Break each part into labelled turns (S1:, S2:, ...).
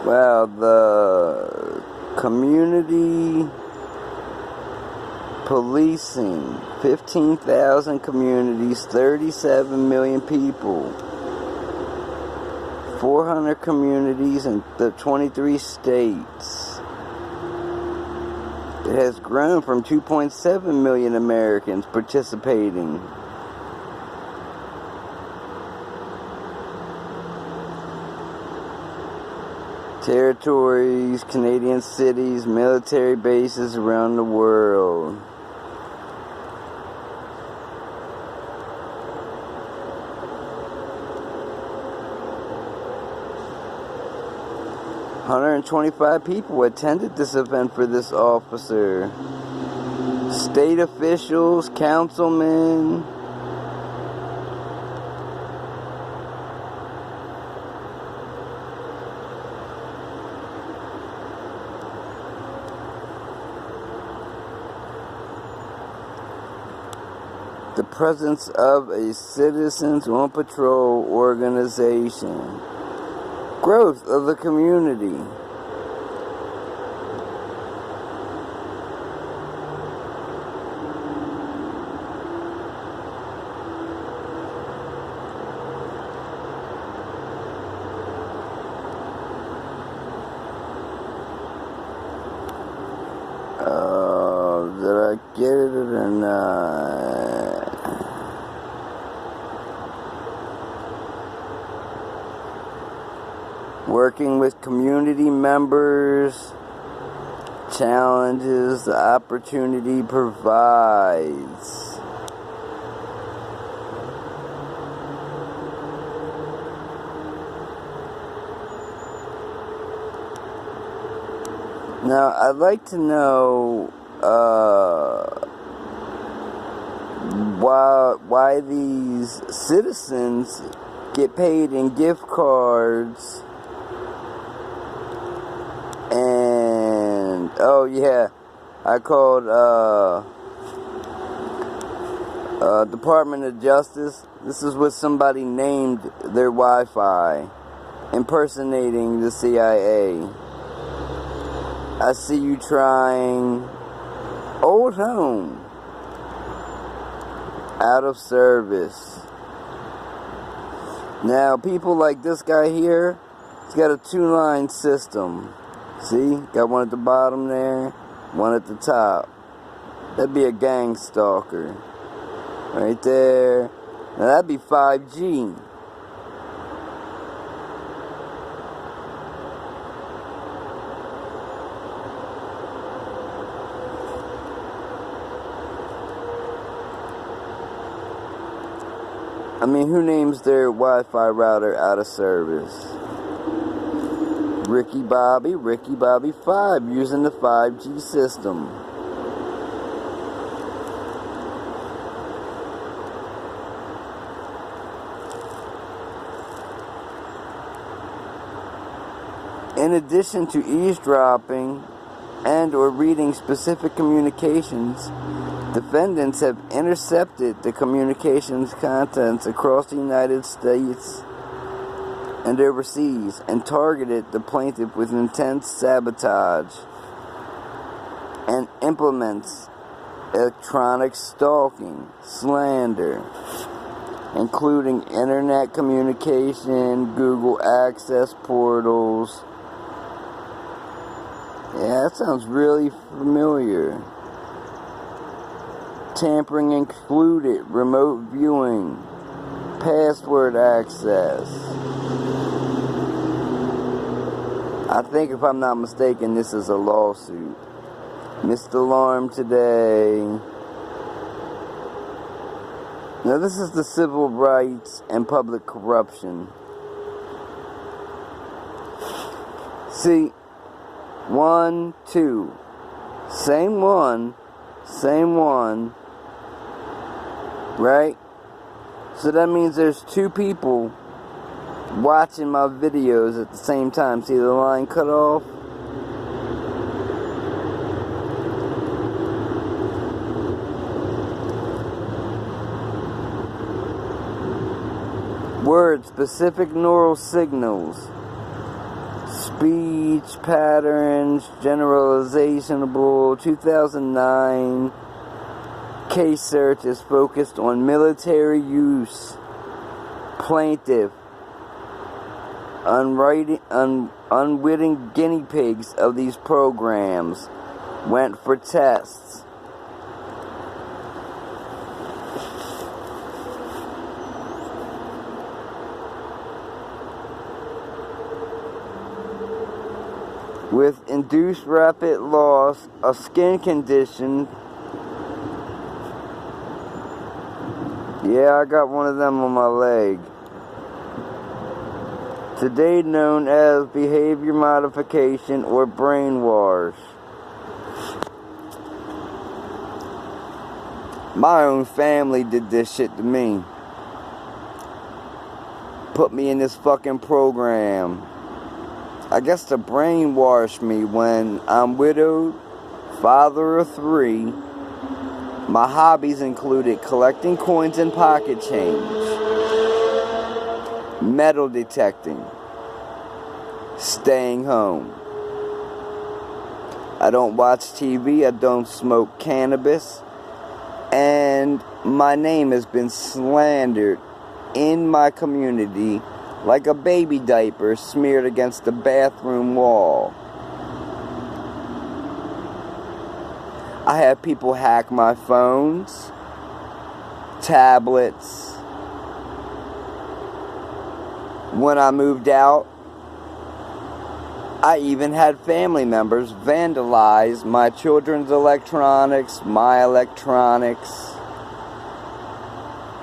S1: Well, the community policing, 15,000 communities, 37 million people, 400 communities in the 23 states. It has grown from 2.7 million Americans participating. Territories, Canadian cities, military bases around the world. "125 people attended this event for this officer. State officials, councilmen, the presence of a Citizens on Patrol organization. Growth of the community. Did I get it or not? Working with community members, challenges the opportunity provides. Now, I'd like to know why these citizens get paid in gift cards. And oh yeah, I called Department of Justice. This is what somebody named their Wi-Fi, impersonating the CIA. I see you trying. Old home. Out of service. Now, people like this guy here, he's got a 2-line system. See? Got one at the bottom there, one at the top. That'd be a gang stalker. Right there. Now, that'd be 5G. I mean, who names their Wi-Fi router out of service? Ricky Bobby 5, using the 5G system. In addition to eavesdropping and or reading specific communications, defendants have intercepted the communications contents across the United States and overseas and targeted the plaintiff with intense sabotage and implements electronic stalking, slander, including internet communication, Google access portals. Yeah, that sounds really familiar. Tampering included, remote viewing, password access. I think, if I'm not mistaken, this is a lawsuit. Missed alarm today. Now, this is the civil rights and public corruption. See, 1, 2. Same one. Right? So that means there's 2 people watching my videos at the same time. See the line cut off? Words, specific neural signals. Speech patterns, generalizable. 2009 case search is focused on military use. Plaintiff, unwitting guinea pigs of these programs, went for tests. With induced rapid loss, a skin condition. Yeah, I got one of them on my leg. Today known as behavior modification or brainwash. My own family did this shit to me. Put me in this fucking program. I guess to brainwash me when I'm widowed, father of 3. My hobbies included collecting coins and pocket change, metal detecting, staying home. I don't watch TV, I don't smoke cannabis, and my name has been slandered in my community like a baby diaper smeared against the bathroom wall. I had people hack my phones, tablets. When I moved out, I even had family members vandalize my children's electronics, my electronics.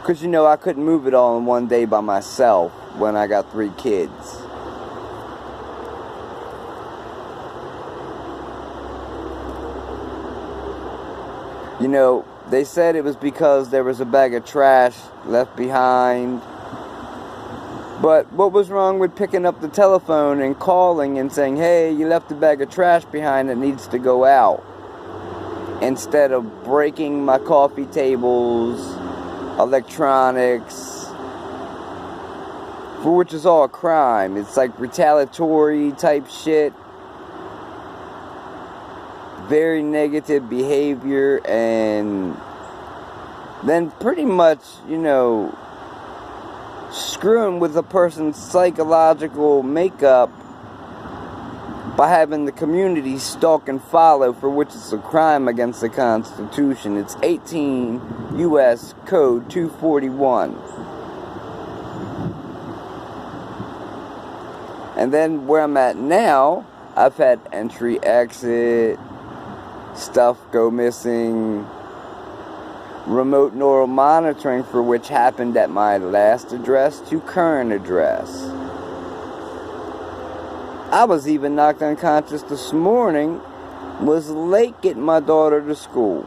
S1: Because, I couldn't move it all in one day by myself when I got 3 kids. They said it was because there was a bag of trash left behind. But what was wrong with picking up the telephone and calling and saying, hey, you left a bag of trash behind that needs to go out? Instead of breaking my coffee tables, electronics, for which is all a crime. It's like retaliatory type shit. Very negative behavior, and then pretty much, screwing with a person's psychological makeup by having the community stalk and follow, for which is a crime against the Constitution. It's 18 U.S. Code 241. And then where I'm at now, I've had entry, exit, stuff go missing, remote neural monitoring, for which happened at my last address to current address. I was even knocked unconscious this morning, was late getting my daughter to school.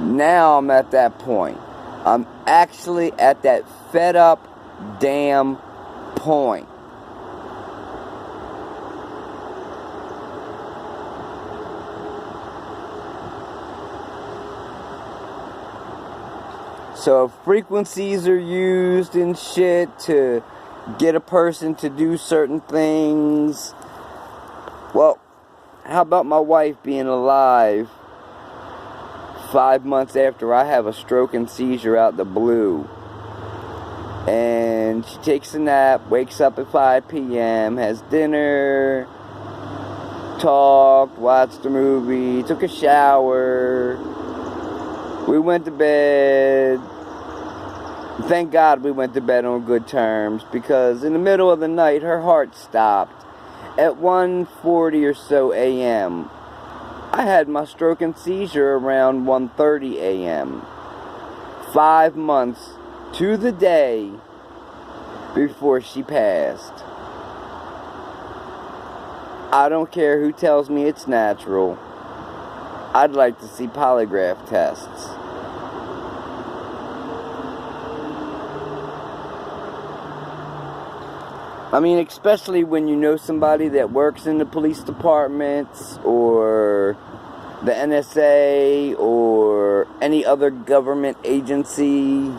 S1: Now I'm at that point. I'm actually at that fed up damn point. So frequencies are used and shit to get a person to do certain things. Well, how about my wife being alive 5 months after I have a stroke and seizure out the blue? And she takes a nap, wakes up at 5 p.m., has dinner, talked, watched a movie, took a shower. We went to bed. Thank God we went to bed on good terms, because in the middle of the night her heart stopped at 1:40 or so a.m. I had my stroke and seizure around 1:30 a.m. 5 months to the day before she passed. I don't care who tells me it's natural. I'd like to see polygraph tests. I mean, especially when you know somebody that works in the police departments or the NSA or any other government agency.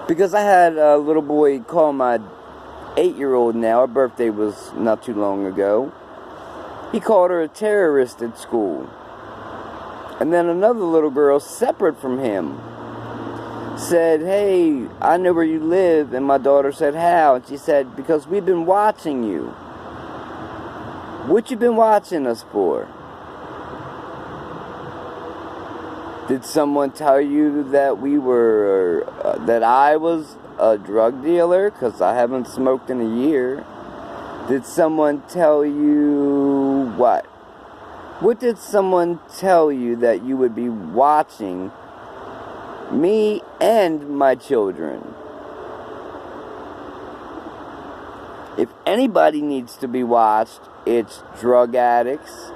S1: Because I had a little boy call my 8-year-old now. Her birthday was not too long ago. He called her a terrorist at school. And then another little girl, separate from him, said, "Hey, I know where you live." And my daughter said, "How?" And she said, "Because we've been watching you." What you been watching us for? Did someone tell you that we were, that I was a drug dealer? Because I haven't smoked in a year. Did someone tell you what? What did someone tell you that you would be watching me and my children? If anybody needs to be watched, it's drug addicts,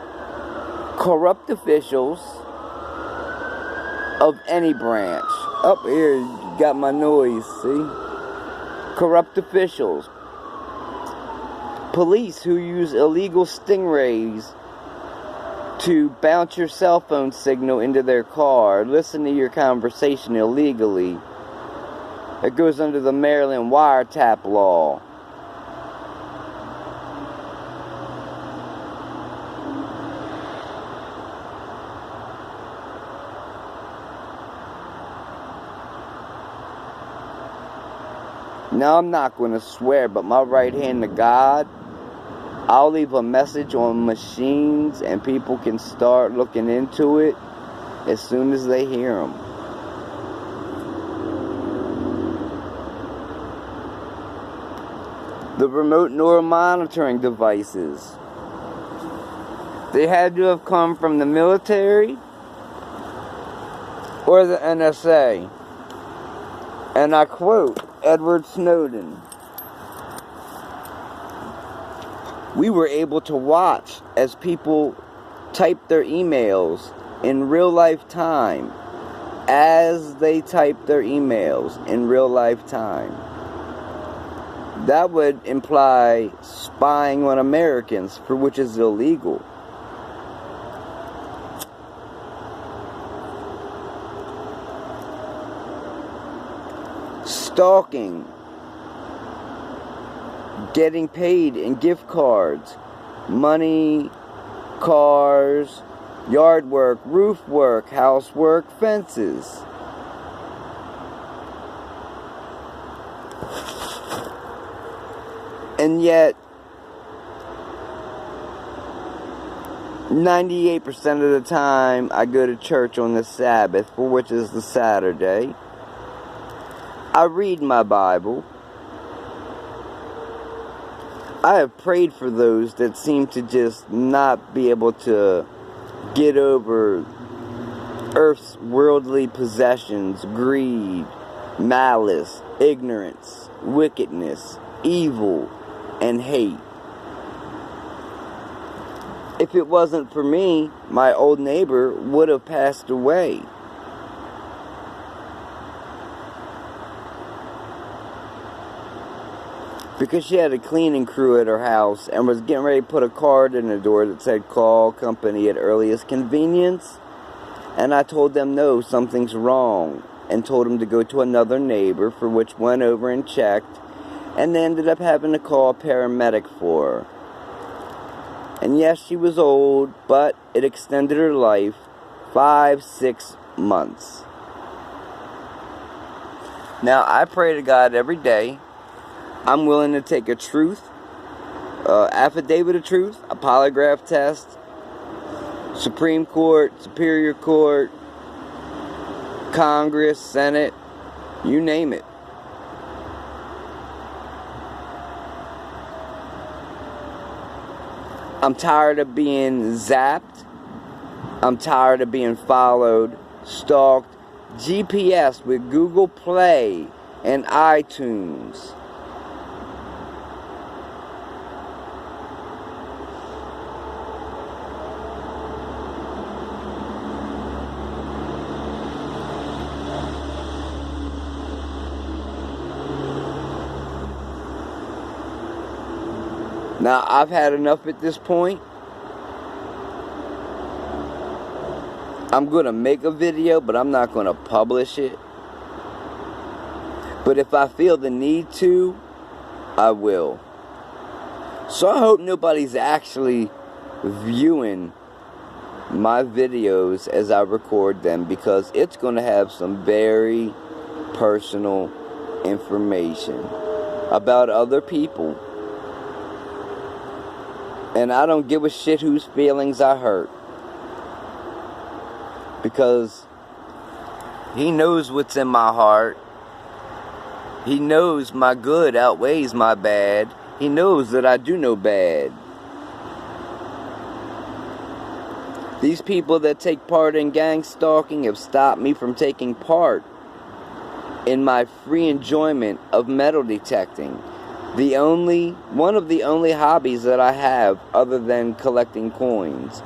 S1: corrupt officials of any branch. Up here, you got my noise, see? Corrupt officials. Police who use illegal stingrays to bounce your cell phone signal into their car, listen to your conversation illegally. It goes under the Maryland wiretap law. Now, I'm not going to swear, but my right hand to God, I'll leave a message on machines and people can start looking into it as soon as they hear them. The remote neural monitoring devices. They had to have come from the military or the NSA. And I quote Edward Snowden. We were able to watch as people typed their emails in real life time, as they typed their emails in real life time. That would imply spying on Americans, for which is illegal. Stalking. Getting paid in gift cards, money, cars, yard work, roof work, housework, fences. And yet, 98% of the time I go to church on the Sabbath, for which is the Saturday. I read my Bible. I have prayed for those that seem to just not be able to get over earth's worldly possessions, greed, malice, ignorance, wickedness, evil, and hate. If it wasn't for me, my old neighbor would have passed away. Because she had a cleaning crew at her house and was getting ready to put a card in the door that said, "Call company at earliest convenience." And I told them, no, something's wrong. And told them to go to another neighbor, for which went over and checked. And they ended up having to call a paramedic for her. And yes, she was old, but it extended her life 5-6 months. Now, I pray to God every day. I'm willing to take a truth, affidavit of truth, a polygraph test, Supreme Court, Superior Court, Congress, Senate, you name it. I'm tired of being zapped. I'm tired of being followed, stalked, GPS with Google Play and iTunes. Now, I've had enough at this point. I'm going to make a video, but I'm not going to publish it. But if I feel the need to, I will. So I hope nobody's actually viewing my videos as I record them, because it's going to have some very personal information about other people. And I don't give a shit whose feelings I hurt, because He knows what's in my heart. He knows my good outweighs my bad. He knows that I do no bad. These people that take part in gang stalking have stopped me from taking part in my free enjoyment of metal detecting. One of the only hobbies that I have other than collecting coins.